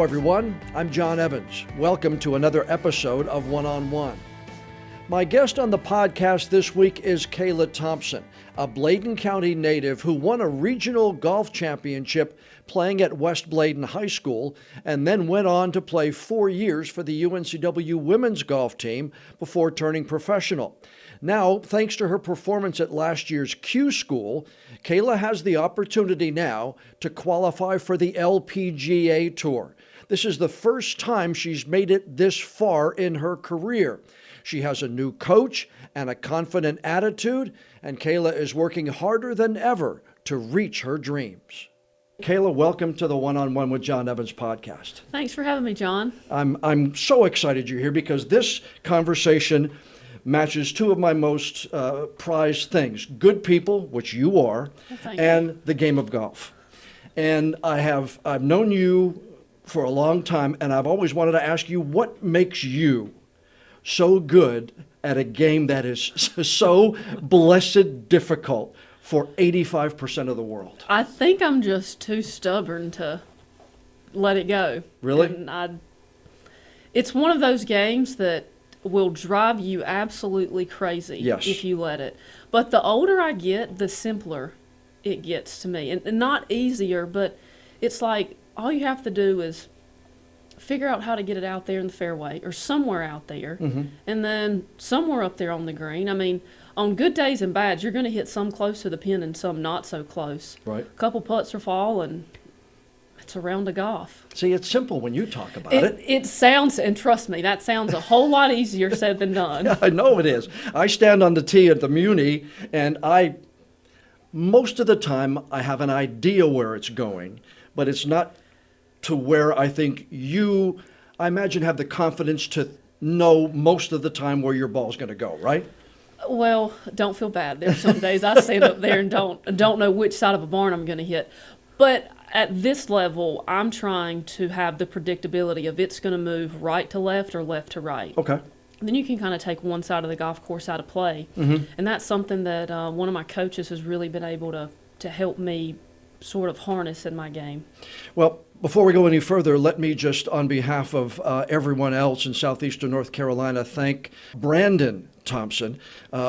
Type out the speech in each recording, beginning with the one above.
everyone. I'm Jon Evans. Welcome to another episode of One on One. My guest on the podcast this week is Kayla Thompson, a Bladen County native who won a regional golf championship playing at West Bladen High School and then went on to play 4 years for the UNCW women's golf team before turning professional. Now, thanks to her performance at last year's Q School, Kayla has the opportunity now to qualify for the LPGA Tour. This is the first time she's made it this far in her career. She has a new coach and a confident attitude, and Kayla is working harder than ever to reach her dreams. Kayla, welcome to the One on One with Jon Evans podcast. Thanks for having me, Jon. I'm so excited you're here because this conversation matches two of my most prized things: good people, which you are, and the game of golf. And I've known you for a long time, and I've always wanted to ask you, what makes you so good at a game that is so blessed difficult for 85% of the world? I think I'm just too stubborn to let it go. Really? And it's one of those games that will drive you absolutely crazy if you let it. But the older I get, the simpler it gets to me. And not easier, but it's like all you have to do is figure out how to get it out there in the fairway or somewhere out there, and then somewhere up there on the green. I mean, on good days and bads, you're going to hit some close to the pin and some not so close. Right. A couple putts or fall, and it's a round of golf. See, it's simple when you talk about it. It sounds, and trust me, that sounds a whole lot easier said than done. I know it is. I stand on the tee at the Muni, and most of the time, I have an idea where it's going, but it's not to where I think I imagine, have the confidence to know most of the time where your ball's going to go, right? Well, don't feel bad. There's some days I stand up there and don't know which side of a barn I'm going to hit. But at this level, I'm trying to have the predictability of it's going to move right to left or left to right. Okay. Then you can kind of take one side of the golf course out of play. And that's something that one of my coaches has really been able to help me sort of harness in my game. Well, before we go any further, let me just, on behalf of everyone else in southeastern North Carolina, thank Bladen Thompson,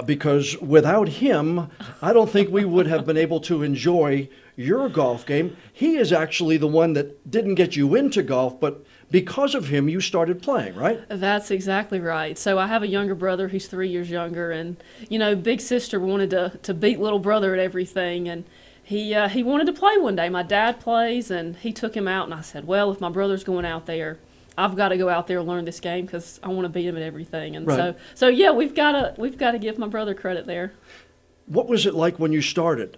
because without him, I don't think we would have been able to enjoy your golf game. He is actually the one that didn't get you into golf, but because of him, you started playing, right? That's exactly right. So I have a younger brother who's 3 years younger, and, big sister wanted to beat little brother at everything, and he wanted to play one day. My dad plays, and he took him out, and I said, well, if my brother's going out there, I've got to go out there and learn this game because I want to beat him at everything. And right. so yeah, we've got to give my brother credit there. What was it like when you started?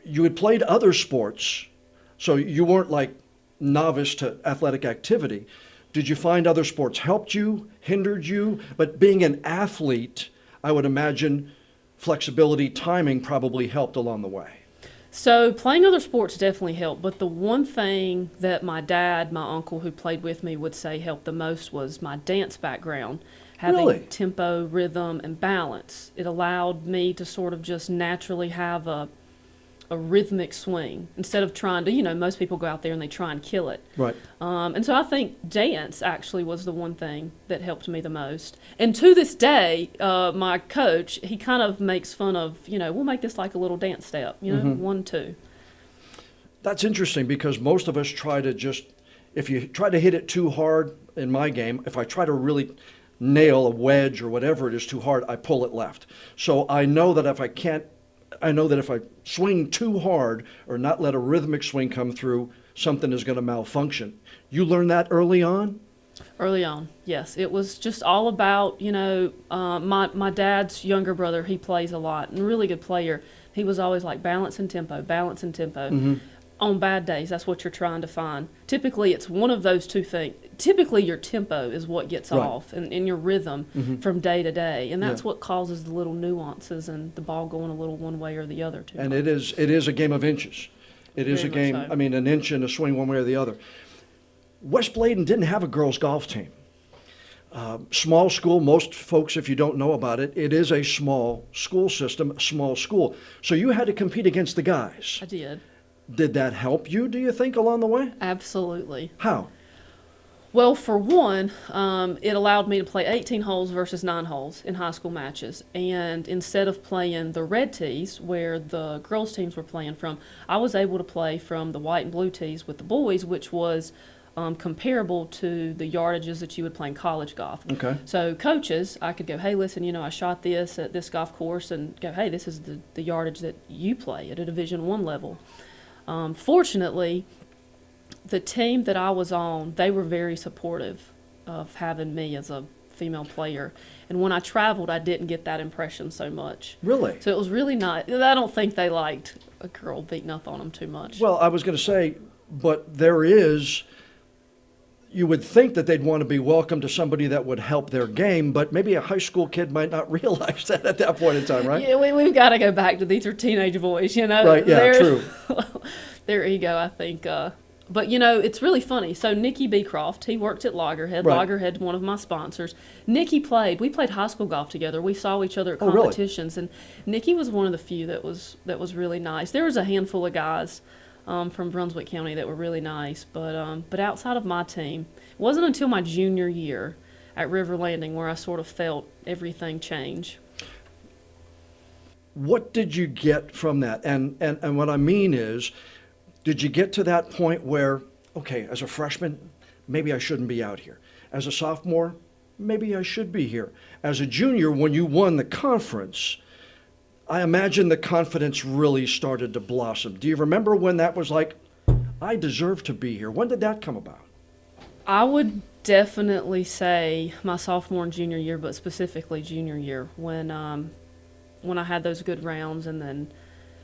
You had played other sports, so you weren't like novice to athletic activity. Did you find other sports helped you, hindered you? But being an athlete, I would imagine flexibility, timing probably helped along the way. So playing other sports definitely helped, but the one thing that my dad, my uncle who played with me would say helped the most was my dance background. Having tempo, rhythm, and balance. It allowed me to sort of just naturally have a rhythmic swing instead of trying to, most people go out there and they try and kill it. Right. And so I think dance actually was the one thing that helped me the most. And to this day, my coach, he kind of makes fun of, we'll make this like a little dance step, 1, 2. That's interesting because most of us try to if you try to hit it too hard in my game, if I try to really nail a wedge or whatever it is too hard, I pull it left. So I know that if I swing too hard or not let a rhythmic swing come through, something is going to malfunction. You learned that early on? Early on, yes. It was just all about, my dad's younger brother, he plays a lot and really good player. He was always like balance and tempo. On bad days, that's what you're trying to find. Typically, it's one of those two things. Typically, your tempo is what gets off and your rhythm from day to day. And that's what causes the little nuances and the ball going a little one way or the other. And it is a game of inches. It is a game, so. I mean, an inch and a swing one way or the other. West Bladen didn't have a girls' golf team. Small school, most folks, if you don't know about it, it is a small school system, small school. So you had to compete against the guys. I did. Did that help you, do you think, along the way? Absolutely. How? Well, for one, it allowed me to play 18 holes versus 9 holes in high school matches. And instead of playing the red tees where the girls' teams were playing from, I was able to play from the white and blue tees with the boys, which was comparable to the yardages that you would play in college golf. Okay. So coaches, I could go, hey, listen, I shot this at this golf course, and go, hey, this is the yardage that you play at a Division I level. Fortunately, the team that I was on, they were very supportive of having me as a female player. And when I traveled, I didn't get that impression so much. Really? So it was really nice. I don't think they liked a girl beating up on them too much. Well, I was going to say, but there is, you would think that they'd want to be welcome to somebody that would help their game, but maybe a high school kid might not realize that at that point in time, right? Yeah, we've got to go back to these are teenage boys, Right, yeah, true. Their ego, I think. But, it's really funny. So Nicky Beecroft, he worked at Loggerhead. Right. Loggerhead's one of my sponsors. Nicky we played high school golf together. We saw each other at competitions. Really? And Nicky was one of the few that was really nice. There was a handful of guys from Brunswick County that were really nice. But outside of my team, it wasn't until my junior year at River Landing where I sort of felt everything change. What did you get from that? And what I mean is, did you get to that point where, okay, as a freshman, maybe I shouldn't be out here. As a sophomore, maybe I should be here. As a junior, when you won the conference, I imagine the confidence really started to blossom. Do you remember when that was like, I deserve to be here? When did that come about? I would definitely say my sophomore and junior year, but specifically junior year, when I had those good rounds and then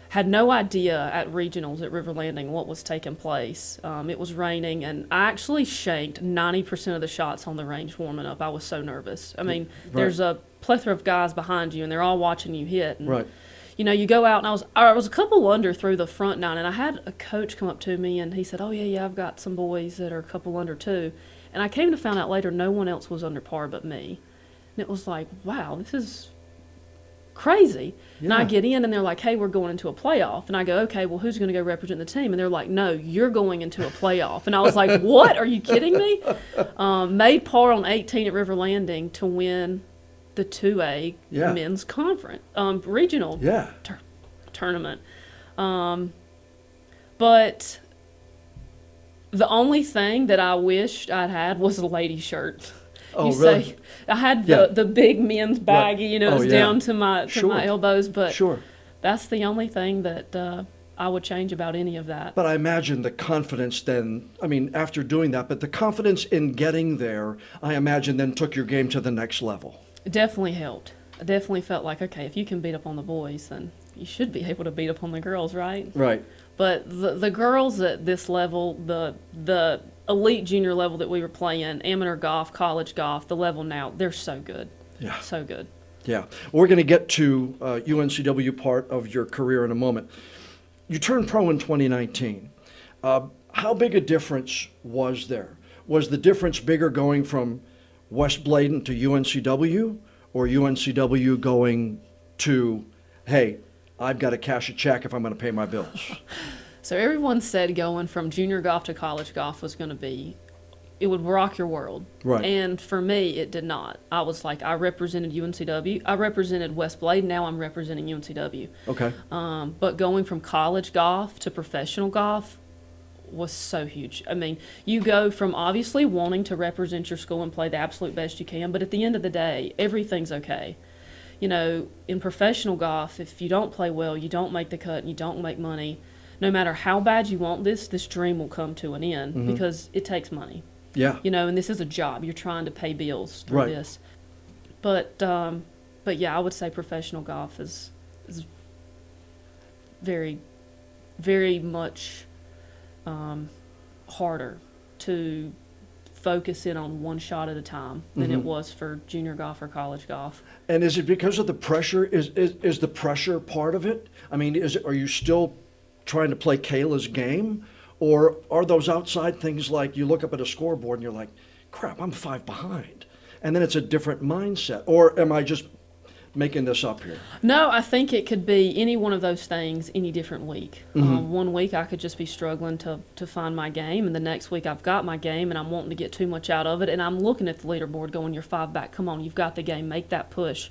had no idea at regionals at River Landing what was taking place. It was raining, and I actually shanked 90% of the shots on the range warming up. I was so nervous. I mean, There's a plethora of guys behind you, and they're all watching you hit. And, right. You go out, and I was a couple under through the front nine, and I had a coach come up to me, and he said, oh, yeah, I've got some boys that are a couple under too. And I came to find out later no one else was under par but me. And it was like, wow, this is crazy. Yeah. And I get in and they're like, hey, we're going into a playoff. And I go, okay, well, who's going to go represent the team? And they're like, no, you're going into a playoff. And I was like, what? Are you kidding me? Made par on 18 at River Landing to win the 2A men's conference, regional tournament. But the only thing that I wished I'd had was a lady shirt. Oh, really? I had the big men's baggy, it's down to my elbows, but that's the only thing that I would change about any of that. But I imagine the confidence then, after doing that, but the confidence in getting there, I imagine then took your game to the next level. It definitely helped. I definitely felt like, okay, if you can beat up on the boys, then you should be able to beat up on the girls, right? Right. But the girls at this level, the elite junior level that we were playing, amateur golf, college golf, the level now, they're so good. Yeah. So good. Yeah. We're going to get to UNCW part of your career in a moment. You turned pro in 2019. How big a difference was there? Was the difference bigger going from West Bladen to UNCW, or UNCW going to, hey, I've got to cash a check if I'm going to pay my bills? So everyone said going from junior golf to college golf was going to be, it would rock your world. Right. And for me, it did not. I was like, I represented UNCW. I represented West Bladen. Now I'm representing UNCW. Okay. But going from college golf to professional golf was so huge. You go from obviously wanting to represent your school and play the absolute best you can, but at the end of the day, everything's okay. In professional golf, if you don't play well, you don't make the cut, and you don't make money, no matter how bad you want this dream will come to an end because it takes money. Yeah. And this is a job. You're trying to pay bills through this. But yeah, I would say professional golf is very, very much harder to focus in on one shot at a time than it was for junior golf or college golf. And is it because of the pressure? Is the pressure part of it? Are you still trying to play Kayla's game, or are those outside things like you look up at a scoreboard and you're like, crap, I'm 5 behind, and then it's a different mindset? Or am I just making this up here? No, I think it could be any one of those things any different week. Mm-hmm. One week I could just be struggling to find my game, and the next week I've got my game and I'm wanting to get too much out of it, and I'm looking at the leaderboard going, you're 5 back, come on, you've got the game, make that push.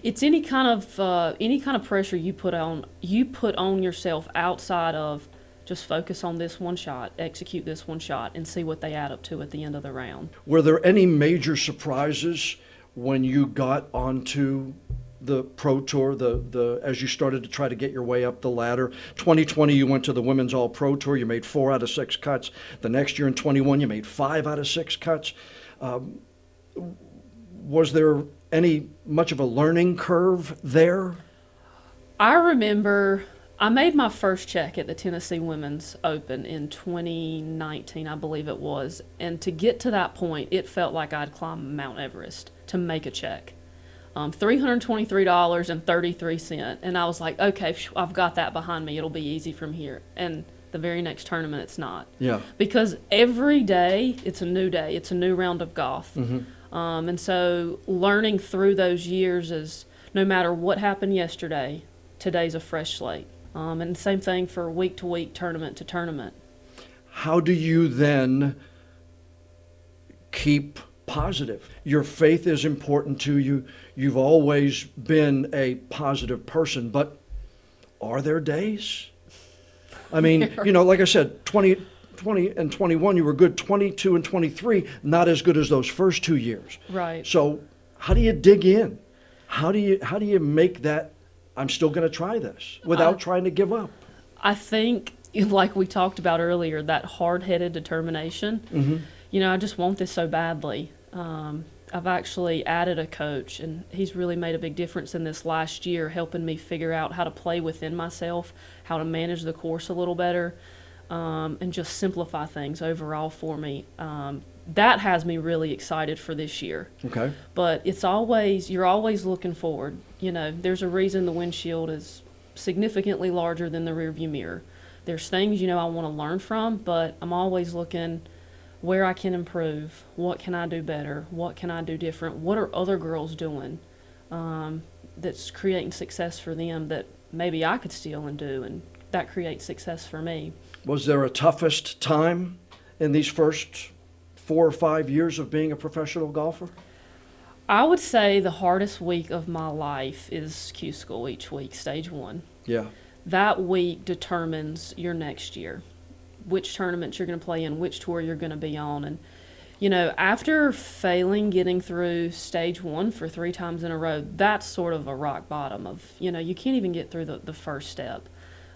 It's any kind of pressure you put on yourself outside of just focus on this one shot, execute this one shot, and see what they add up to at the end of the round. Were there any major surprises when you got onto the Pro Tour, as you started to try to get your way up the ladder? 2020, you went to the Women's All-Pro Tour. You made 4 out of 6 cuts. The next year in 21, you made 5 out of 6 cuts. Was there much of a learning curve there? I remember I made my first check at the Tennessee Women's Open in 2019, I believe it was. And to get to that point, it felt like I'd climbed Mount Everest to make a check. $323.33. And I was like, okay, I've got that behind me. It'll be easy from here. And the very next tournament, it's not. Yeah. Because every day, it's a new day. It's a new round of golf. Mm-hmm. And so learning through those years is no matter what happened yesterday, today's a fresh slate. And same thing for week to week, tournament to tournament. How do you then keep positive? Your faith is important to you. You've always been a positive person, but are there days? I mean, like I said, 20 and 21, you were good. 22 and 23, not as good as those first 2 years. Right. So how do you dig in? How do you make that, I'm still going to try this without trying to give up? I think, like we talked about earlier, that hard-headed determination. Mm-hmm. I just want this so badly. I've actually added a coach, and he's really made a big difference in this last year, helping me figure out how to play within myself, how to manage the course a little better, and just simplify things overall for me. That has me really excited for this year. Okay. But you're always looking forward. There's a reason the windshield is significantly larger than the rearview mirror. There's things, I want to learn from, but I'm always looking where I can improve. What can I do better? What can I do different? What are other girls doing that's creating success for them that maybe I could steal and do, and that creates success for me. Was there a toughest time in these first 4 or 5 years of being a professional golfer? I would say the hardest week of my life is Q School each week, stage 1. Yeah. That week determines your next year, which tournaments you're going to play in, which tour you're going to be on. And, after failing getting through stage 1 for 3 times in a row, that's sort of a rock bottom of, you can't even get through the first step.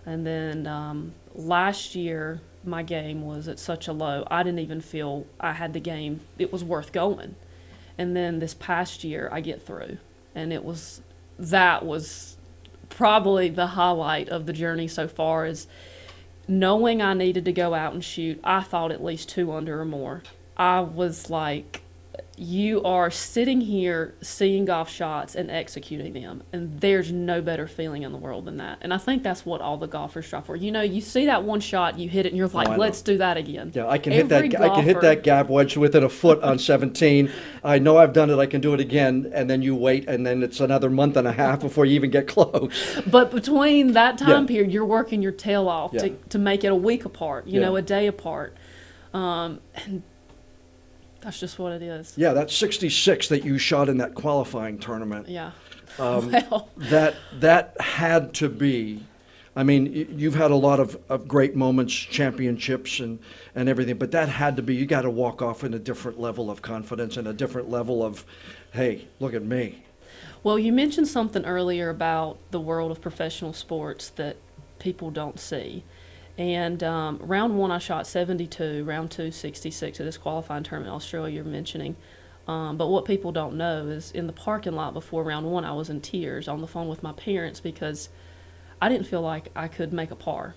And then last year, my game was at such a low, I didn't even feel I had the game, it was worth going. And then this past year, I get through. And that was probably the highlight of the journey so far, is knowing I needed to go out and shoot. I thought at least 2 under or more. I was like, you are sitting here seeing golf shots and executing them, and there's no better feeling in the world than that. And I think that's what all the golfers strive for. You see that one shot, you hit it, and you're like, let's do that again. Yeah, I can hit that gap wedge within a foot on 17. I know I've done it. I can do it again. And then you wait, and then it's another month and a half before you even get close. But between that time period, you're working your tail off to make it a week apart. A day apart, and that's just what it is. Yeah, that 66 that you shot in that qualifying tournament. Yeah. That had to be, you've had a lot of great moments, championships and everything, but that had to be, you got to walk off in a different level of confidence and a different level of, hey, look at me. Well, you mentioned something earlier about the world of professional sports that people don't see. And round 1, I shot 72, round 2, 66 at this qualifying tournament in Australia you're mentioning. But what people don't know is in the parking lot before round 1, I was in tears on the phone with my parents because I didn't feel like I could make a par.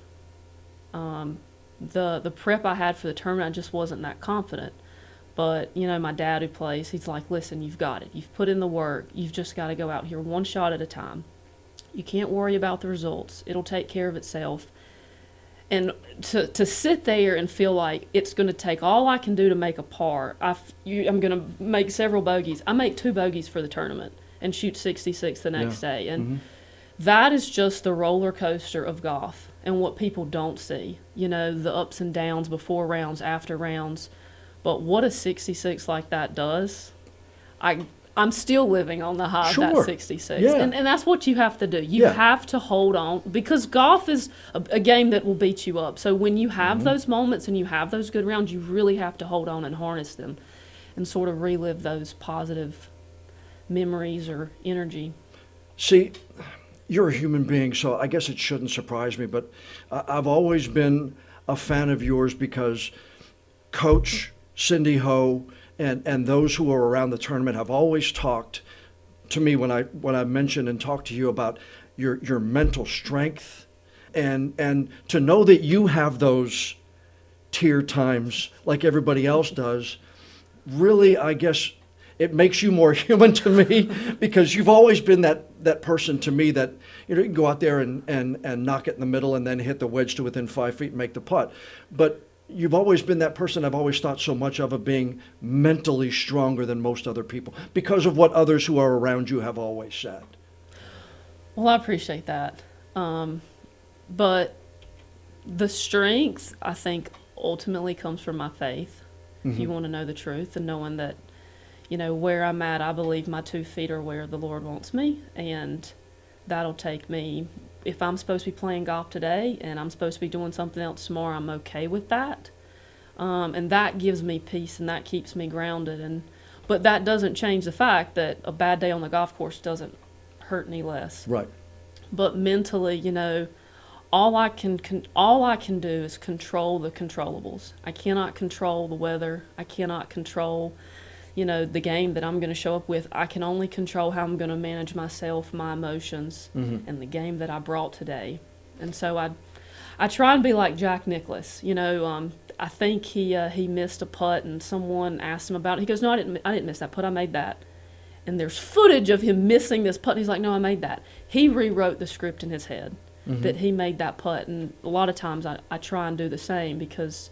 The prep I had for the tournament, I just wasn't that confident. But, my dad who plays, he's like, listen, you've got it. You've put in the work. You've just got to go out here one shot at a time. You can't worry about the results. It'll take care of itself. And to sit there and feel like it's going to take all I can do to make a par, I'm going to make several bogeys. I make 2 bogeys for the tournament. and shoot 66 the next day. And that is just the roller coaster of golf and what people don't see. You know, the ups and downs before rounds, after rounds. But what a 66 like that does, I'm still living on the high of that 66. Yeah. And that's what you have to do. You have to hold on, because golf is a game that will beat you up. So when you have those moments and you have those good rounds, you really have to hold on and harness them and sort of relive those positive memories or energy. See, you're a human being, so I guess it shouldn't surprise me, but I've always been a fan of yours because Coach Cindy Ho and those who are around the tournament have always talked to me when I mentioned and talked to you about your mental strength, and to know that you have those tear times like everybody else does, really, I guess it makes you more human to me, because you've always been that person to me that, you know, you can go out there and knock it in the middle and then hit the wedge to within 5 feet and make the putt. But you've always been that person I've always thought so much of being mentally stronger than most other people because of what others who are around you have always said. Well, I appreciate that. But the strength, I think, ultimately comes from my faith, if you want to know the truth, and knowing that, you know, where I'm at, I believe my 2 feet are where the Lord wants me, and that'll take me. If I'm supposed to be playing golf today and I'm supposed to be doing something else tomorrow, I'm okay with that. And that gives me peace and that keeps me grounded. But that doesn't change the fact that a bad day on the golf course doesn't hurt any less. Right. But mentally, you know, all I can do is control the controllables. I cannot control the weather. I cannot control, you know, the game that I'm going to show up with. I can only control how I'm going to manage myself, my emotions, and the game that I brought today. And so I try and be like Jack Nicklaus. You know, I think he missed a putt, and someone asked him about it. He goes, "No, I didn't miss that putt. I made that." And there's footage of him missing this putt. And he's like, "No, I made that." He rewrote the script in his head that he made that putt. And a lot of times I try and do the same, because,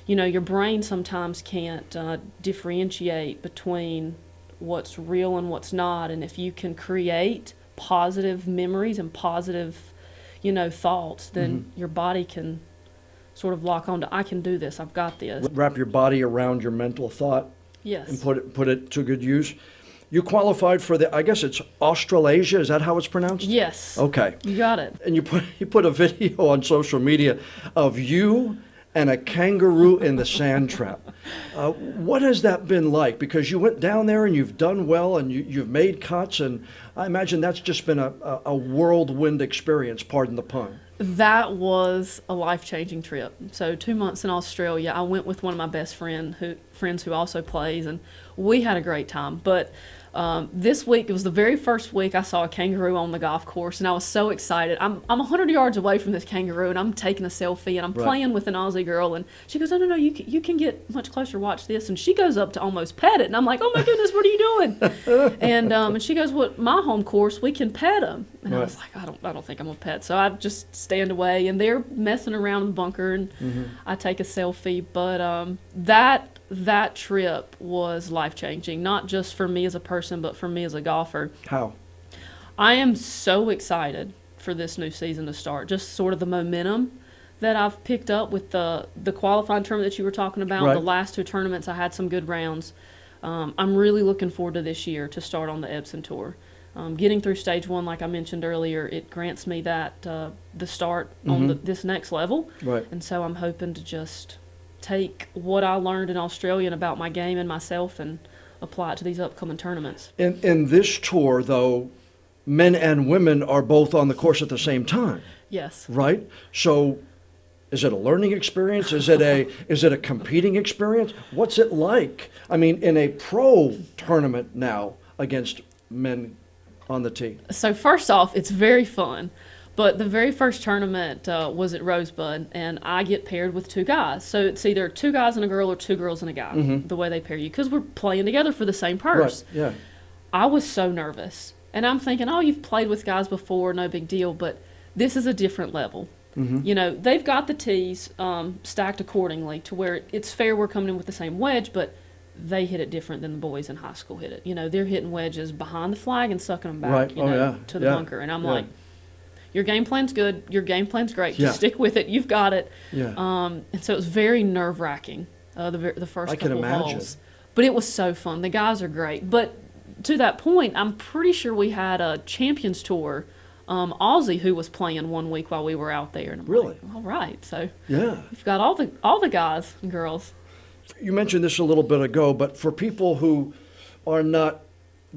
you know, your brain sometimes can't differentiate between what's real and what's not. And if you can create positive memories and positive, you know, thoughts, then your body can sort of lock on to, I can do this, I've got this. Wrap your body around your mental thought. Yes. And put it to good use. You qualified for I guess it's Australasia, is that how it's pronounced? Yes. Okay. You got it. And you put a video on social media of you and a kangaroo in the sand trap. What has that been like? Because you went down there and you've done well and you've made cuts, and I imagine that's just been a whirlwind experience, pardon the pun. That was a life-changing trip. So 2 months in Australia, I went with one of my best friends who also plays, and we had a great time. But this week, it was the very first week I saw a kangaroo on the golf course, and I was so excited. I'm 100 yards away from this kangaroo, and I'm taking a selfie, and I'm playing with an Aussie girl, and she goes, no, you can get much closer, watch this. And she goes up to almost pet it, and I'm like, oh my goodness, what are you doing? And she goes, well, my home course, we can pet them. And I was like, I don't think I'm a pet. So I just stand away, and they're messing around in the bunker, and I take a selfie. But that trip was life-changing, not just for me as a person, but for me as a golfer. How? I am so excited for this new season to start. Just sort of the momentum that I've picked up with the qualifying tournament that you were talking about. Right. The last 2 tournaments, I had some good rounds. I'm really looking forward to this year to start on the Epson Tour. Getting through stage 1, like I mentioned earlier, it grants me that the start on this next level. Right. And so I'm hoping to just take what I learned in Australia and about my game and myself and apply it to these upcoming tournaments. In this tour, though, men and women are both on the course at the same time. Yes. Right? So is it a learning experience? Is it a competing experience? What's it like? I mean, in a pro tournament now against men on the tee. So first off, it's very fun. But the very first tournament was at Rosebud, and I get paired with 2 guys. So it's either 2 guys and a girl or 2 girls and a guy, the way they pair you, because we're playing together for the same purse. Right, yeah. I was so nervous. And I'm thinking, oh, you've played with guys before, no big deal, but this is a different level. You know, they've got the tees stacked accordingly to where it's fair we're coming in with the same wedge, but they hit it different than the boys in high school hit it. You know, they're hitting wedges behind the flag and sucking them back, to the bunker. And I'm like, your game plan's good. Your game plan's great. Just stick with it. You've got it. Yeah. And so it was very nerve-wracking, the first couple holes. But it was so fun. The guys are great. But to that point, I'm pretty sure we had a Champions Tour Aussie who was playing one week while we were out there. And I'm like, all right. So we've got all the guys and girls. You mentioned this a little bit ago, but for people who are not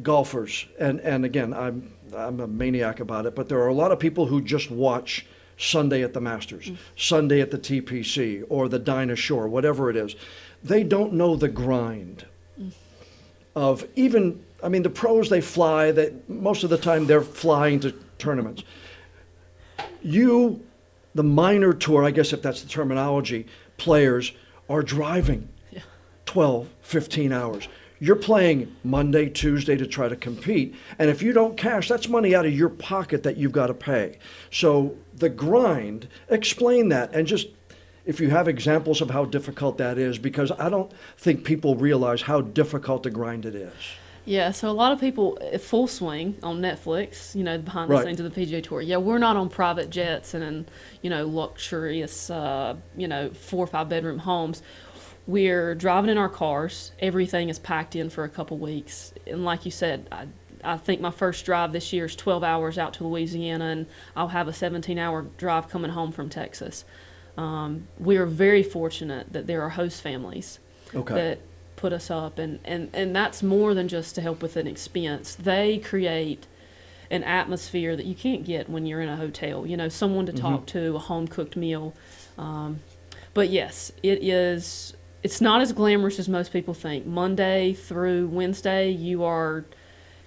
golfers, and again, I'm a maniac about it, but there are a lot of people who just watch Sunday at the Masters, Sunday at the TPC, or the Dinah Shore, whatever it is. They don't know the grind of even, I mean, the pros, they fly, most of the time they're flying to tournaments. You, the minor tour, I guess if that's the terminology, players are driving 12, 15 hours. You're playing Monday, Tuesday to try to compete. And if you don't cash, that's money out of your pocket that you've got to pay. So the grind, explain that. And just, if you have examples of how difficult that is, because I don't think people realize how difficult the grind it is. Yeah, so a lot of people, Full Swing on Netflix, behind the scenes of the PGA Tour. Yeah, we're not on private jets and in, luxurious, 4 or 5 bedroom homes. We're driving in our cars. Everything is packed in for a couple weeks. And like you said, I think my first drive this year is 12 hours out to Louisiana, and I'll have a 17-hour drive coming home from Texas. We are very fortunate that there are host families that put us up, and that's more than just to help with an expense. They create an atmosphere that you can't get when you're in a hotel. Someone to talk to, a home-cooked meal. But yes, it's not as glamorous as most people think. Monday through Wednesday, you are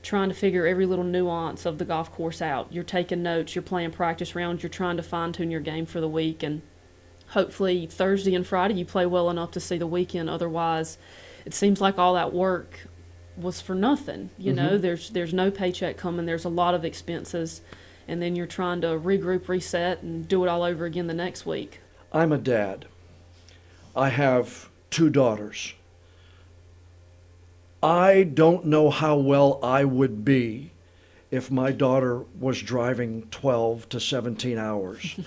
trying to figure every little nuance of the golf course out. You're taking notes, you're playing practice rounds, you're trying to fine-tune your game for the week, and hopefully Thursday and Friday you play well enough to see the weekend. Otherwise, it seems like all that work was for nothing. There's no paycheck coming, there's a lot of expenses, and then you're trying to regroup, reset, and do it all over again the next week. I'm a dad. I have 2 daughters. I don't know how well I would be if my daughter was driving 12 to 17 hours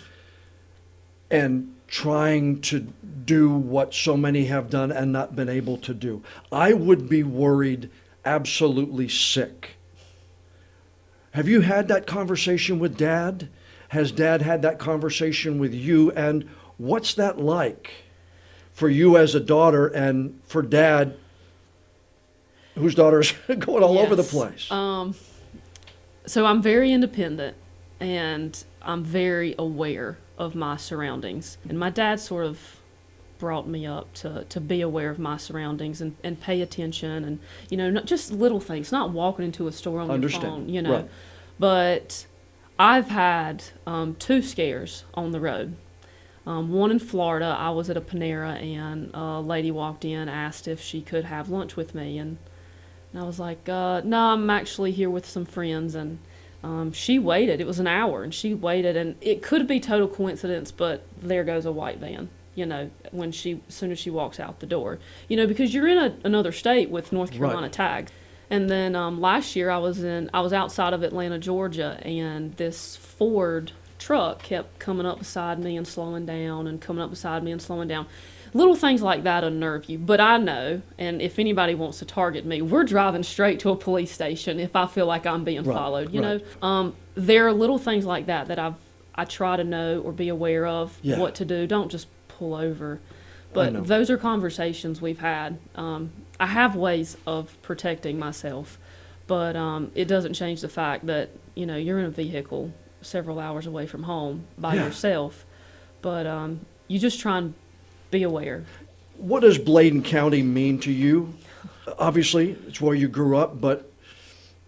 and trying to do what so many have done and not been able to do. I would be worried, absolutely sick. Have you had that conversation with Dad? Has Dad had that conversation with you? And what's that like for you as a daughter and for Dad, whose daughter's going all over the place? So I'm very independent, and I'm very aware of my surroundings. And my dad sort of brought me up to be aware of my surroundings and pay attention, and, not just little things, not walking into a store on your phone, Right. But I've had 2 scares on the road. One in Florida, I was at a Panera, and a lady walked in, asked if she could have lunch with me, and I was like, no, I'm actually here with some friends, and she waited. It was an hour, and she waited, and it could be total coincidence, but there goes a white van, as soon as she walks out the door, because you're in another state with North Carolina tags. And then last year I was outside of Atlanta, Georgia, and this Ford truck kept coming up beside me and slowing down, and coming up beside me and slowing down. Little things like that unnerve you, but I know, and if anybody wants to target me, we're driving straight to a police station if I feel like I'm being followed. There are little things like that I try to know or be aware of what to do. Don't just pull over. But those are conversations we've had. I have ways of protecting myself, but it doesn't change the fact that you're in a vehicle several hours away from home by yourself. But you just try and be aware. What does Bladen County mean to you? Obviously, it's where you grew up, but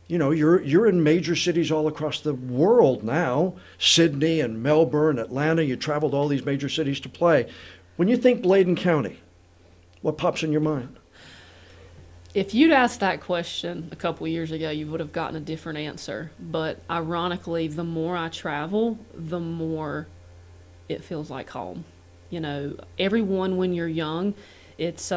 you're in major cities all across the world now. Sydney and Melbourne, Atlanta, you traveled all these major cities to play. When you think Bladen County, what pops in your mind? If you'd asked that question a couple of years ago, you would have gotten a different answer. But ironically, the more I travel, the more it feels like home. Everyone when you're young it's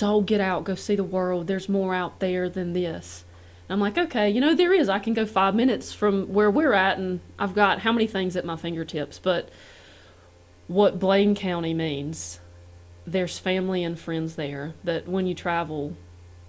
all get out, go see the world. There's more out there than this. And I'm like, okay, there is. I can go 5 minutes from where we're at, and I've got how many things at my fingertips. But what Bladen County means, there's family and friends there that when you travel,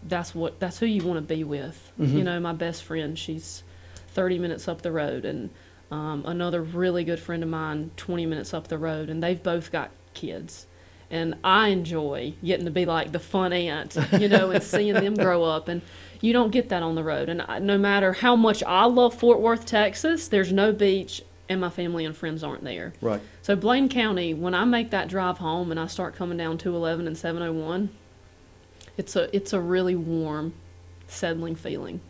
that's who you want to be with. Mm-hmm. My best friend, she's 30 minutes up the road, and another really good friend of mine 20 minutes up the road, and they've both got kids. And I enjoy getting to be like the fun aunt, and seeing them grow up. And you don't get that on the road. And no matter how much I love Fort Worth, Texas, there's no beach, and my family and friends aren't there. Right. So Bladen County, when I make that drive home and I start coming down 211 and 701, it's a really warm, settling feeling.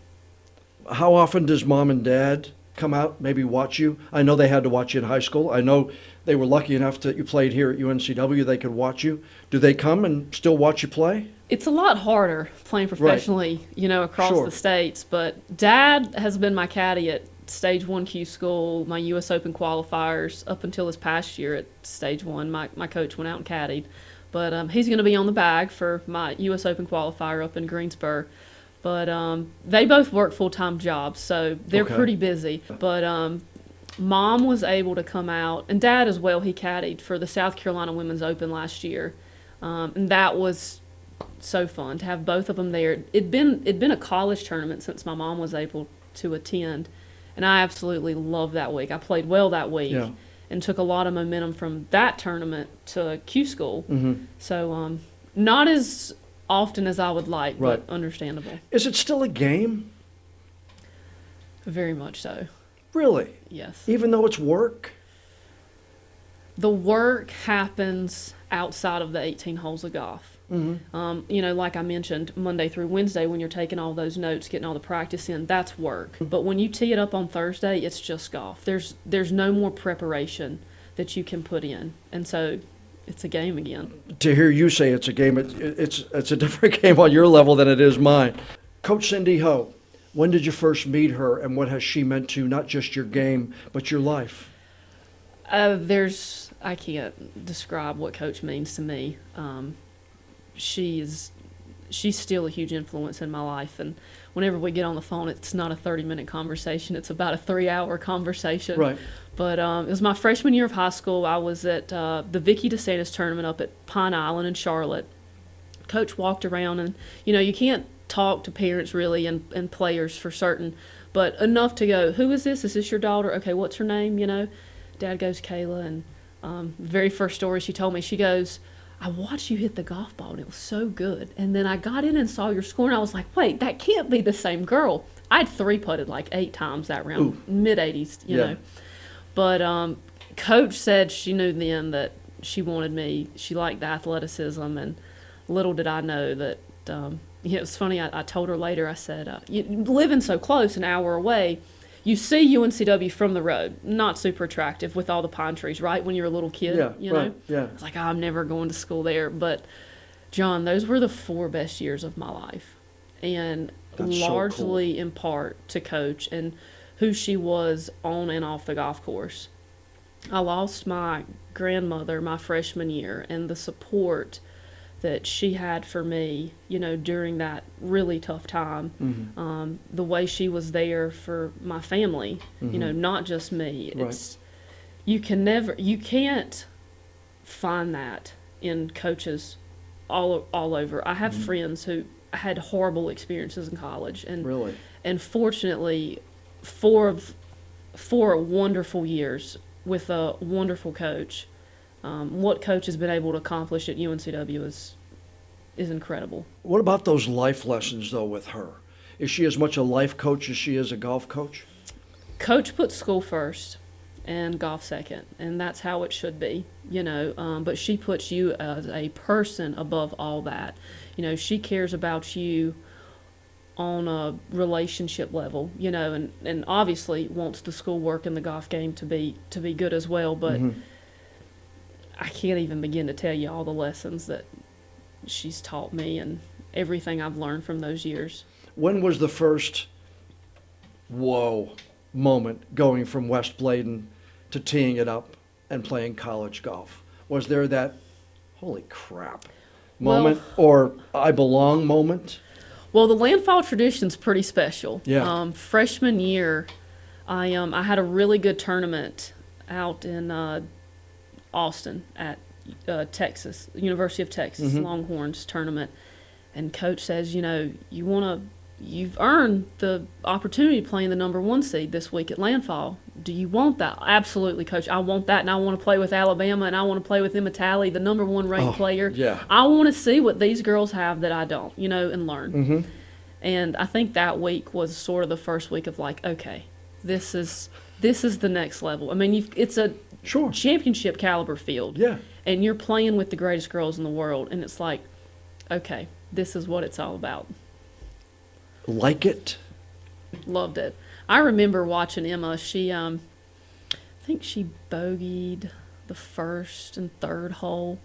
How often does mom and dad come out, maybe watch you? I know they had to watch you in high school. I know they were lucky enough that you played here at UNCW. They could watch you. Do they come and still watch you play? It's a lot harder playing professionally, right. Across Sure. the states. But Dad has been my caddy at Stage 1 Q School, my U.S. Open qualifiers, up until this past year at Stage 1. My coach went out and caddied. But he's going to be on the bag for my U.S. Open qualifier up in Greensboro. But they both work full-time jobs, so they're okay. pretty busy. But Mom was able to come out, and Dad as well, he caddied for the South Carolina Women's Open last year. And that was so fun to have both of them there. It'd been a college tournament since my mom was able to attend, and I absolutely loved that week. I played well that week, yeah. and took a lot of momentum from that tournament to Q School. Mm-hmm. So not as often as I would like, right. but understandable. Is it still a game? Very much so. Really? Yes. Even though it's work? The work happens outside of the 18 holes of golf. Mm-hmm. Like I mentioned, Monday through Wednesday when you're taking all those notes, getting all the practice in, that's work. But when you tee it up on Thursday, it's just golf. There's no more preparation that you can put in. And so it's a game again. To hear you say it's a game, it's a different game on your level than it is mine. Coach Cindy Ho, when did you first meet her, and what has she meant to not just your game, but your life? I can't describe what Coach means to me. She's still a huge influence in my life, and whenever we get on the phone, it's not a 30-minute conversation. It's about a 3-hour conversation. Right. But it was my freshman year of high school. I was at the Vicky DeSantis tournament up at Pine Island in Charlotte. Coach walked around, and, you can't talk to parents really and players for certain, but enough to go, who is this? Is this your daughter? Okay, what's her name? Dad goes, Kayla. And very first story she told me, she goes, I watched you hit the golf ball, and it was so good. And then I got in and saw your score, and I was like, wait, that can't be the same girl. I'd 3-putted like 8 times that round, mid-80s, you know. But Coach said she knew then that she wanted me. She liked the athleticism, and little did I know that, it was funny, I told her later, I said, you living so close, an hour away, you see UNCW from the road, not super attractive with all the pine trees, right, when you're a little kid, you know? Yeah. It's like, I'm never going to school there. But, John, those were the 4 best years of my life. And that's largely so cool. in part to Coach and who she was on and off the golf course. I lost my grandmother my freshman year, and the support that she had for me, during that really tough time. Mm-hmm. The way she was there for my family, mm-hmm. Not just me. Right. It's you can't find that in coaches all over. I have mm-hmm. friends who had horrible experiences in college, and really, and fortunately, 4 wonderful years with a wonderful coach. What Coach has been able to accomplish at UNCW is incredible. What about those life lessons, though, with her? Is she as much a life coach as she is a golf coach? Coach puts school first and golf second, and that's how it should be, but she puts you as a person above all that. She cares about you on a relationship level, and obviously wants the schoolwork and the golf game to be good as well, but mm-hmm. I can't even begin to tell you all the lessons that she's taught me and everything I've learned from those years. When was the first whoa moment going from West Bladen to teeing it up and playing college golf? Was there that, holy crap? moment or I belong moment? Well, the landfall tradition's pretty special. Yeah. Freshman year, I had a really good tournament out in Austin at Texas, University of Texas, Longhorns tournament. And coach says, you've earned the opportunity to play in the number 1 seed this week at landfall. Do you want that? Absolutely, coach. I want that, and I want to play with Alabama, and I want to play with Emma Talley, the number 1 ranked player. Yeah. I want to see what these girls have that I don't, and learn. And I think that week was sort of the first week of like, okay, this is the next level. I mean, it's a championship caliber field. Yeah. And you're playing with the greatest girls in the world, and it's like, okay, this is what it's all about. Like it? Loved it. I remember watching Emma. She, I think she bogeyed the first and third hole,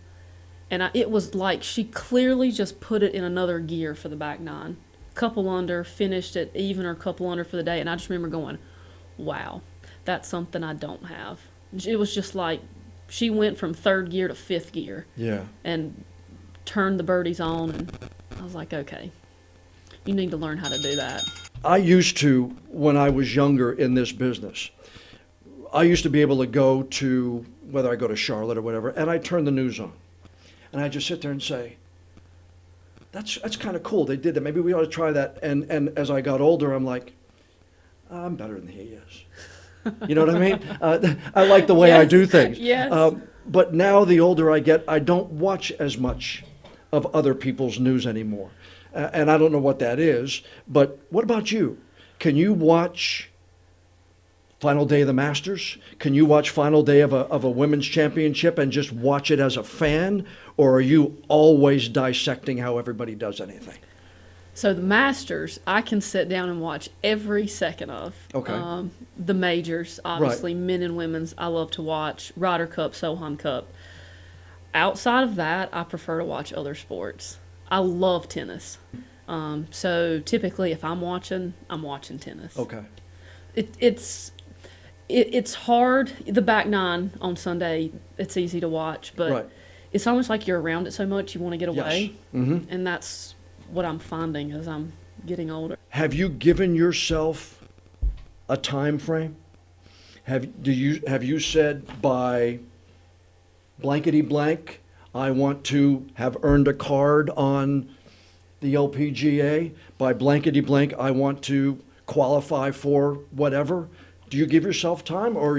and it was like she clearly just put it in another gear for the back nine. Couple under, finished it even or couple under for the day, and I just remember going, wow, that's something I don't have. It was just like she went from third gear to fifth gear. Yeah. And turned the birdies on, and I was like, okay, you need to learn how to do that. I used to, when I was younger in this business, I used to be able to go to, whether I go to Charlotte or whatever, and I turn the news on. And I just sit there and say, that's kind of cool. They did that. Maybe we ought to try that. And as I got older, I'm like, I'm better than he is. You know what I mean? I like the way I do things. Yes. But now the older I get, I don't watch as much of other people's news anymore. And I don't know what that is. But what about you? Can you watch final day of the Masters? Can you watch final day of a women's championship and just watch it as a fan? Or are you always dissecting how everybody does anything? So the Masters, I can sit down and watch every second of. Okay. The majors, obviously, men and women's, I love to watch. Ryder Cup, Sohan Cup. Outside of that, I prefer to watch other sports. I love tennis. So typically, if I'm watching tennis. Okay. It's hard. The back nine on Sunday, it's easy to watch, but it's almost like you're around it so much you want to get away. Yes. Mm-hmm. And that's what I'm finding as I'm getting older. Have you given yourself a time frame? Have you said by blankety blank, I want to have earned a card on the LPGA? By blankety blank, I want to qualify for whatever? Do you give yourself time, or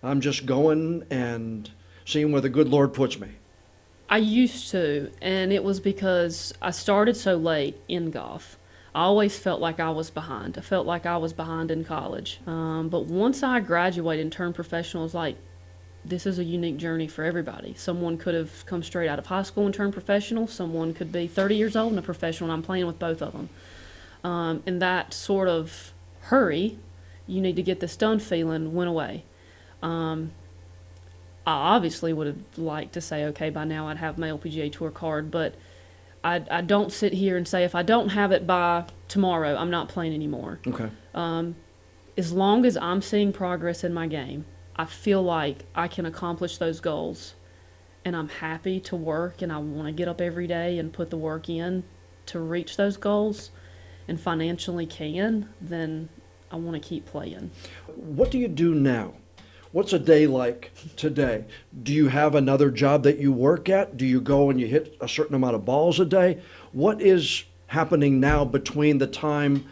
I'm just going and seeing where the good Lord puts me? I used to, and it was because I started so late in golf. I always felt like I was behind. I felt like I was behind in college. But once I graduated and turned professional, it was like, this is a unique journey for everybody. Someone could have come straight out of high school and turned professional. Someone could be 30 years old and a professional, and I'm playing with both of them. And that sort of hurry, you need to get this done feeling went away. I obviously would have liked to say, okay, by now I'd have my LPGA Tour card, but I don't sit here and say, if I don't have it by tomorrow, I'm not playing anymore. Okay. As long as I'm seeing progress in my game, I feel like I can accomplish those goals, and I'm happy to work, and I want to get up every day and put the work in to reach those goals, and financially can, then I want to keep playing. What do you do now? What's a day like today? Do you have another job that you work at? Do you go and you hit a certain amount of balls a day? What is happening now between the time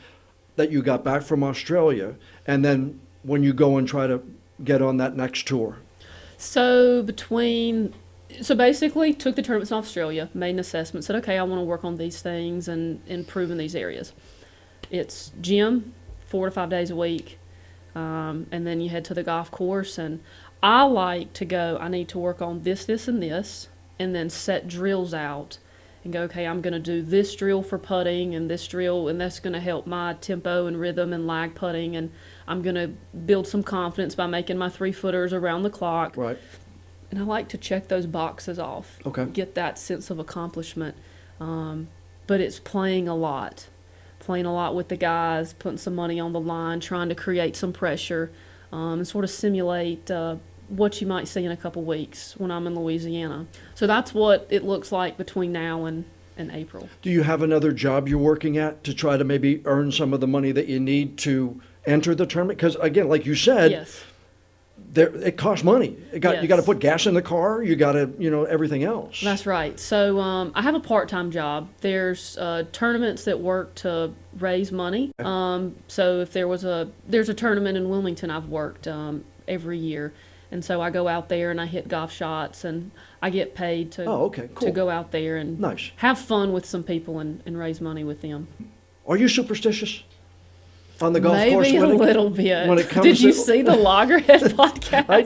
that you got back from Australia and then when you go and try to get on that next tour? So basically took the tournaments in Australia, made an assessment, said, okay, I want to work on these things and improve in these areas. It's gym, 4 to 5 days a week. And then you head to the golf course, and I like to go, I need to work on this, and this, and then set drills out and go, okay, I'm going to do this drill for putting and this drill, and that's going to help my tempo and rhythm and lag putting, and I'm going to build some confidence by making my 3-footers around the clock. Right. And I like to check those boxes off. Okay. Get that sense of accomplishment. But it's playing a lot with the guys, putting some money on the line, trying to create some pressure, and sort of simulate what you might see in a couple weeks when I'm in Louisiana. So that's what it looks like between now and April. Do you have another job you're working at to try to maybe earn some of the money that you need to enter the tournament? Because again, like you said, yes. It costs money. You got Yes. to put gas in the car. You got to, everything else. That's right. So I have a part-time job. There's tournaments that work to raise money. So if there's a tournament in Wilmington I've worked every year. And so I go out there and I hit golf shots and I get paid to Cool. go out there and Nice. have fun with some people and raise money with them. Are you superstitious on the golf Maybe course? Maybe a little bit. When it comes Did you see the Loggerhead podcast? I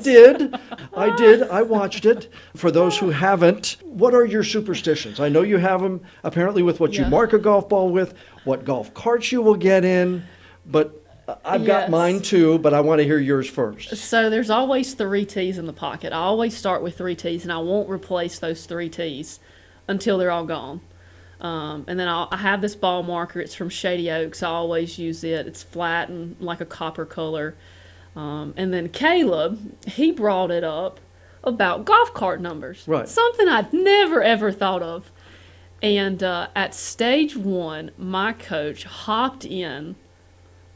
did. I watched it. For those who haven't, what are your superstitions? I know you have them apparently with what you mark a golf ball with, what golf carts you will get in, but I've got mine too, but I want to hear yours first. So there's always 3 tees in the pocket. I always start with 3 tees, and I won't replace those 3 tees until they're all gone. And then I have this ball marker. It's from Shady Oaks. I always use it. It's flat and like a copper color. And then Caleb, he brought it up about golf cart numbers. Right. Something I'd never, ever thought of. And at stage 1, my coach hopped in.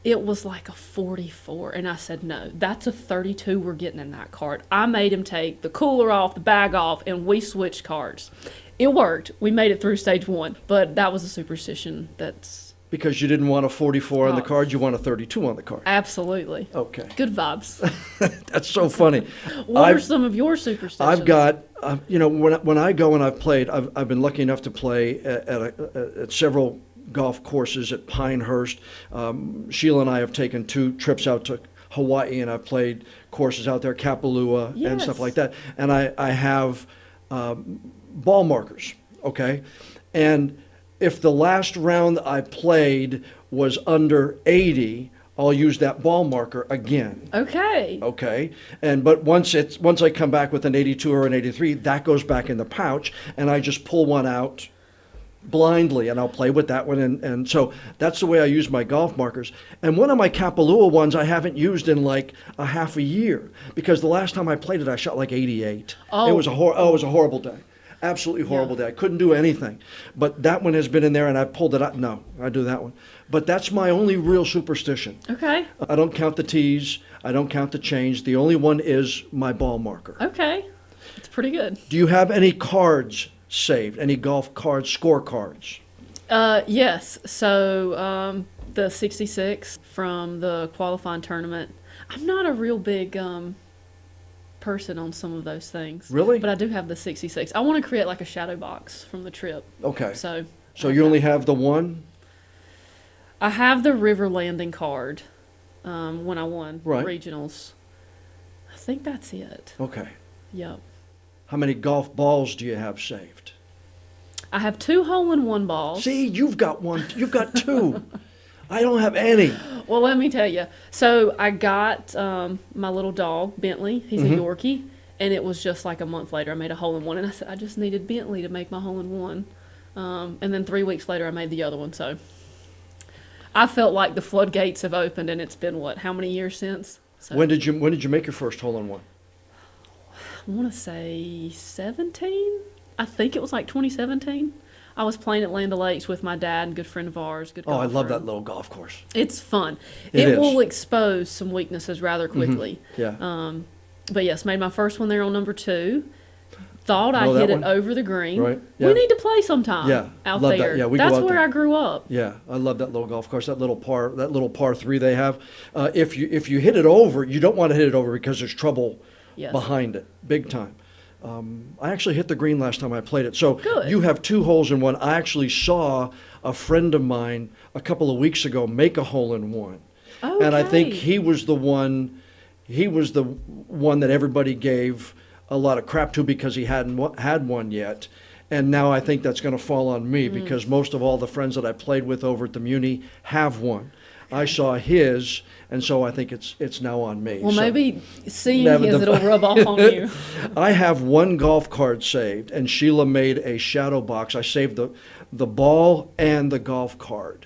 It was like a 44, and I said, no, that's a 32 we're getting in that cart. I made him take the cooler off, the bag off, and we switched carts. It worked. We made it through stage 1, but that was a superstition that's... Because you didn't want a 44 on the card, you want a 32 on the card. Absolutely. Okay. Good vibes. That's so funny. What are some of your superstitions? I've got, when I go and I've played, I've been lucky enough to play at several golf courses at Pinehurst. Sheila and I have taken 2 trips out to Hawaii, and I've played courses out there, Kapalua and stuff like that. And I have ball markers, okay? And if the last round I played was under 80, I'll use that ball marker again. Okay. Okay. But once I come back with an 82 or an 83, that goes back in the pouch, and I just pull one out blindly, and I'll play with that one. And so that's the way I use my golf markers. And one of my Kapalua ones I haven't used in like a half a year, because the last time I played it, I shot like 88. Oh. It was a horrible day. Absolutely horrible day. I couldn't do anything. But that one has been in there, and I've pulled it out. No, I do that one. But that's my only real superstition. Okay. I don't count the tees. I don't count the change. The only one is my ball marker. Okay. It's pretty good. Do you have any cards saved? Any golf cards, score cards? Yes. So the 66 from the qualifying tournament. I'm not a real big person on some of those things. Really? But I do have the 66. I want to create like a shadow box from the trip. Okay. So you only have the one? I have the river landing card when I won regionals. I think that's it. Okay. Yep. How many golf balls do you have saved? I have 2 hole-in-one balls. See, you've got one. You've got 2. I don't have any. Well, let me tell you. So I got my little dog, Bentley. He's a Yorkie. And it was just like a month later, I made a hole-in-one. And I said, I just needed Bentley to make my hole-in-one. And then 3 weeks later, I made the other one. So I felt like the floodgates have opened, and it's been, how many years since? So, When did you make your first hole-in-one? I want to say 17. I think it was like 2017. I was playing at Land O'Lakes with my dad and good friend of ours. Good golfer. I love that little golf course. It's fun. It will expose some weaknesses rather quickly. Yeah. But yes, made my first one there on number 2. Thought I hit it over the green. Right. Yeah. We need to play sometime. Yeah. Out love there. That. Yeah, That's go out where there. I grew up. Yeah, I love that little golf course. That little par 3 they have. If you hit it over, you don't want to hit it over because there's trouble behind it, big time. I actually hit the green last time I played it. So Good. You have 2 holes in one. I actually saw a friend of mine a couple of weeks ago make a hole in one. Okay. And I think he was the one that everybody gave a lot of crap to because he hadn't had one yet. And now I think that's going to fall on me because most of all the friends that I played with over at the Muni have one. I saw his, and so I think it's now on me. Well, so, maybe seeing his, it'll rub off on you. I have one golf card saved, and Sheila made a shadow box. I saved the ball and the golf card.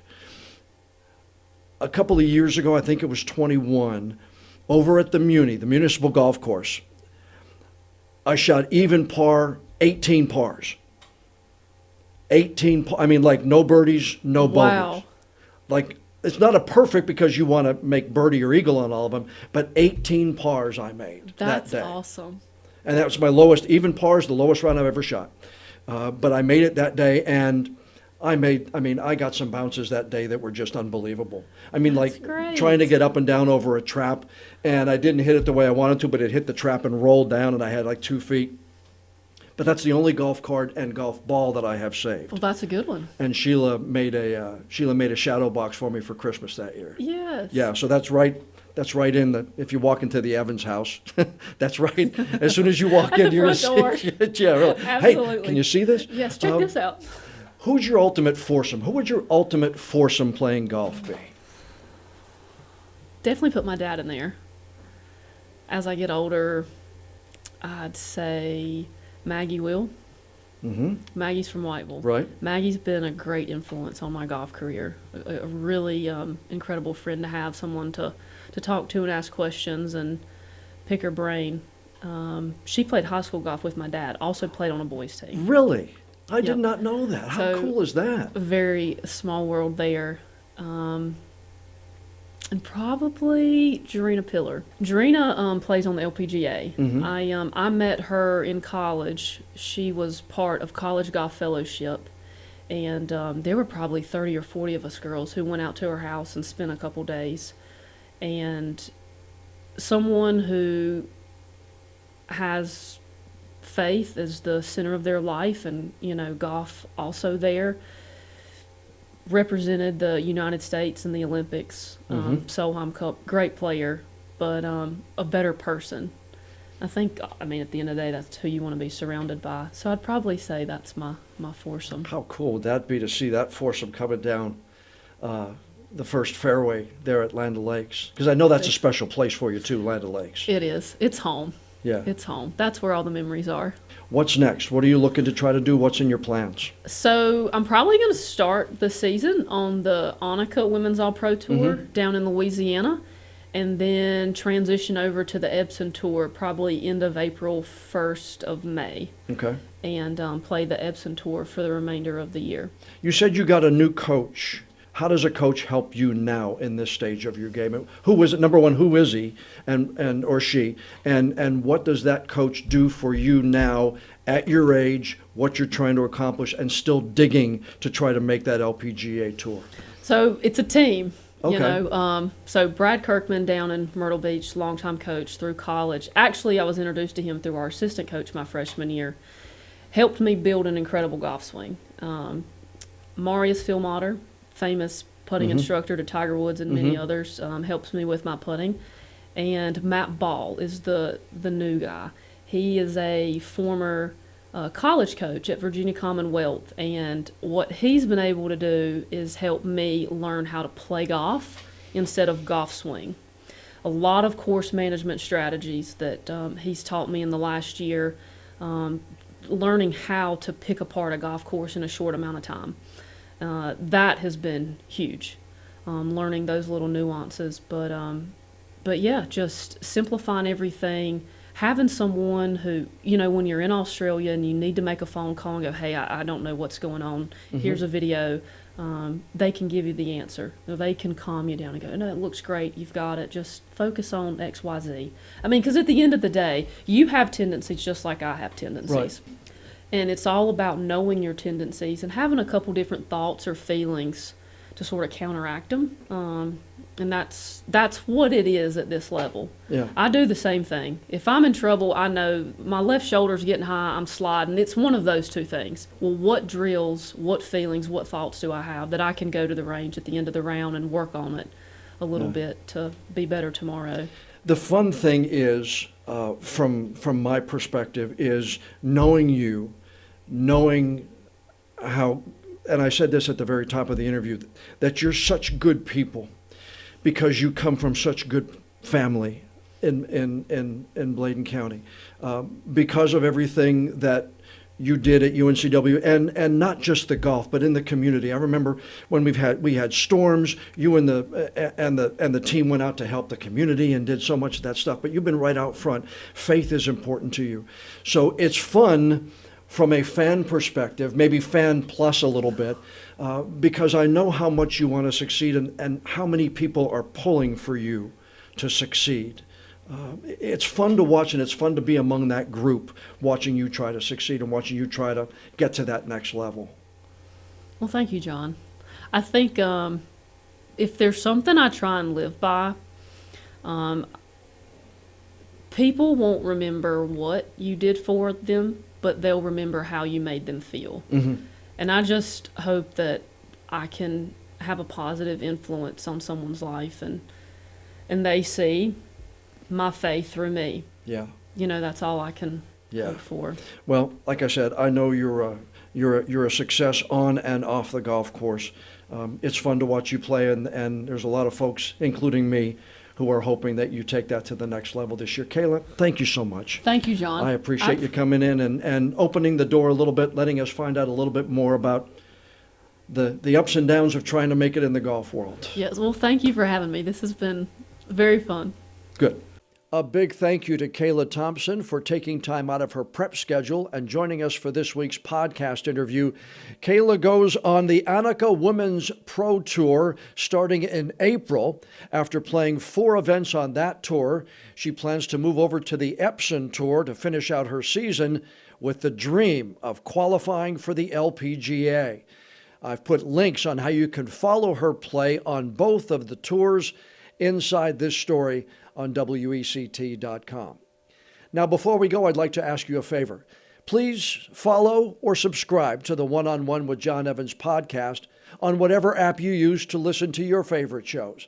A couple of years ago, I think it was 21, over at the Muni, the municipal golf course. I shot even par, 18 pars. 18, I mean, like no birdies, no bogeys. Wow. Like, it's not a perfect because you want to make birdie or eagle on all of them, but 18 pars I made that day. That's awesome. And that was my lowest, even pars, the lowest round I've ever shot. But I made it that day, and I got some bounces that day that were just unbelievable. I mean, That's like great. trying to get up and down over a trap, and I didn't hit it the way I wanted to, but it hit the trap and rolled down, and I had like 2 feet. But that's the only golf cart and golf ball that I have saved. Well, that's a good one. And Sheila made a shadow box for me for Christmas that year. Yes. Yeah, so that's right in the, if you walk into the Evans house, that's right. As soon as you walk At in, the you're going to front see door. it. Yeah, really. Absolutely. Hey, can you see this? Yes, check this out. Who's your ultimate foursome? Who would your ultimate foursome playing golf be? Definitely put my dad in there. As I get older, I'd say Maggie will. Mm-hmm. Maggie's from Whiteville. Right. Maggie's been a great influence on my golf career. A really incredible friend to have, someone to talk to and ask questions and pick her brain. She played high school golf with my dad, also played on a boys team. Really? I did Yep. not know that. How So, cool is that? A very small world there. And probably Jarena Pillar. Jarena plays on the LPGA. Mhm. I met her in college. She was part of College Golf Fellowship, and there were probably 30 or 40 of us girls who went out to her house and spent a couple days. And someone who has faith as the center of their life, and golf also there. Represented the United States in the Olympics, Solheim Cup, great player, but a better person. I think, at the end of the day, that's who you want to be surrounded by. So I'd probably say that's my foursome. How cool would that be to see that foursome coming down the first fairway there at Land O'Lakes? Because I know that's a special place for you too, Land O'Lakes. It is. It's home. Yeah. It's home. That's where all the memories are. What's next? What are you looking to try to do? What's in your plans? So I'm probably going to start the season on the Annika Women's All-Pro Tour down in Louisiana, and then transition over to the Epson Tour probably end of April, 1st of May. Okay. And play the Epson Tour for the remainder of the year. You said you got a new coach. How does a coach help you now in this stage of your game? Who is it? Number one, who is he and or she? And what does that coach do for you now at your age, what you're trying to accomplish, and still digging to try to make that LPGA Tour? So it's a team. Okay. So Brad Kirkman down in Myrtle Beach, longtime coach through college. Actually, I was introduced to him through our assistant coach my freshman year. Helped me build an incredible golf swing. Marius Philmotter, famous putting instructor to Tiger Woods and many others, helps me with my putting. And Matt Ball is the new guy. He is a former college coach at Virginia Commonwealth, and what he's been able to do is help me learn how to play golf instead of golf swing. A lot of course management strategies that he's taught me in the last year, learning how to pick apart a golf course in a short amount of time. That has been huge, learning those little nuances. But yeah, just simplifying everything, having someone who, when you're in Australia and you need to make a phone call and go, hey, I don't know what's going on, here's a video, they can give you the answer. They can calm you down and go, no, it looks great, you've got it, just focus on X, Y, Z. Because at the end of the day, you have tendencies just like I have tendencies. Right. And it's all about knowing your tendencies and having a couple different thoughts or feelings to sort of counteract them. And that's what it is at this level. Yeah. I do the same thing. If I'm in trouble, I know my left shoulder's getting high, I'm sliding. It's one of those two things. Well, what drills, what feelings, what thoughts do I have that I can go to the range at the end of the round and work on it a little bit to be better tomorrow? The fun thing is, from my perspective, is knowing you, knowing how, and I said this at the very top of the interview, that you're such good people because you come from such good family in Bladen County, because of everything that you did at UNCW, and not just the golf, but in the community. I remember when we had storms, you and the team went out to help the community and did so much of that stuff. But you've been right out front. Faith is important to you, so it's fun from a fan perspective, maybe fan plus a little bit, because I know how much you want to succeed and how many people are pulling for you to succeed. It's fun to watch, and it's fun to be among that group, watching you try to succeed and watching you try to get to that next level. Well, thank you, John. I think if there's something I try and live by, people won't remember what you did for them, but they'll remember how you made them feel. Mm-hmm. And I just hope that I can have a positive influence on someone's life, and they see my faith through me. Yeah. That's all I can hope for. Well, like I said, I know you're a success on and off the golf course. It's fun to watch you play, and there's a lot of folks, including me, who are hoping that you take that to the next level this year. Kayla, thank you so much. Thank you, John. I appreciate you coming in and opening the door a little bit, letting us find out a little bit more about the ups and downs of trying to make it in the golf world. Yes, well, thank you for having me. This has been very fun. Good. A big thank you to Kayla Thompson for taking time out of her prep schedule and joining us for this week's podcast interview. Kayla goes on the Annika Women's Pro Tour starting in April. After playing 4 events on that tour, she plans to move over to the Epson Tour to finish out her season with the dream of qualifying for the LPGA. I've put links on how you can follow her play on both of the tours inside this story on WECT.com. Now, before we go, I'd like to ask you a favor. Please follow or subscribe to the One-on-One with Jon Evans podcast on whatever app you use to listen to your favorite shows.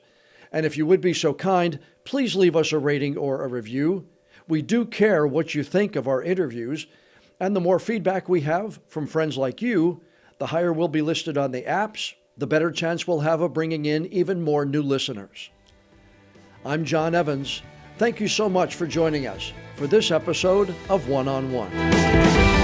And if you would be so kind, please leave us a rating or a review. We do care what you think of our interviews, and the more feedback we have from friends like you, the higher we'll be listed on the apps, the better chance we'll have of bringing in even more new listeners. I'm Jon Evans. Thank you so much for joining us for this episode of One-on-One.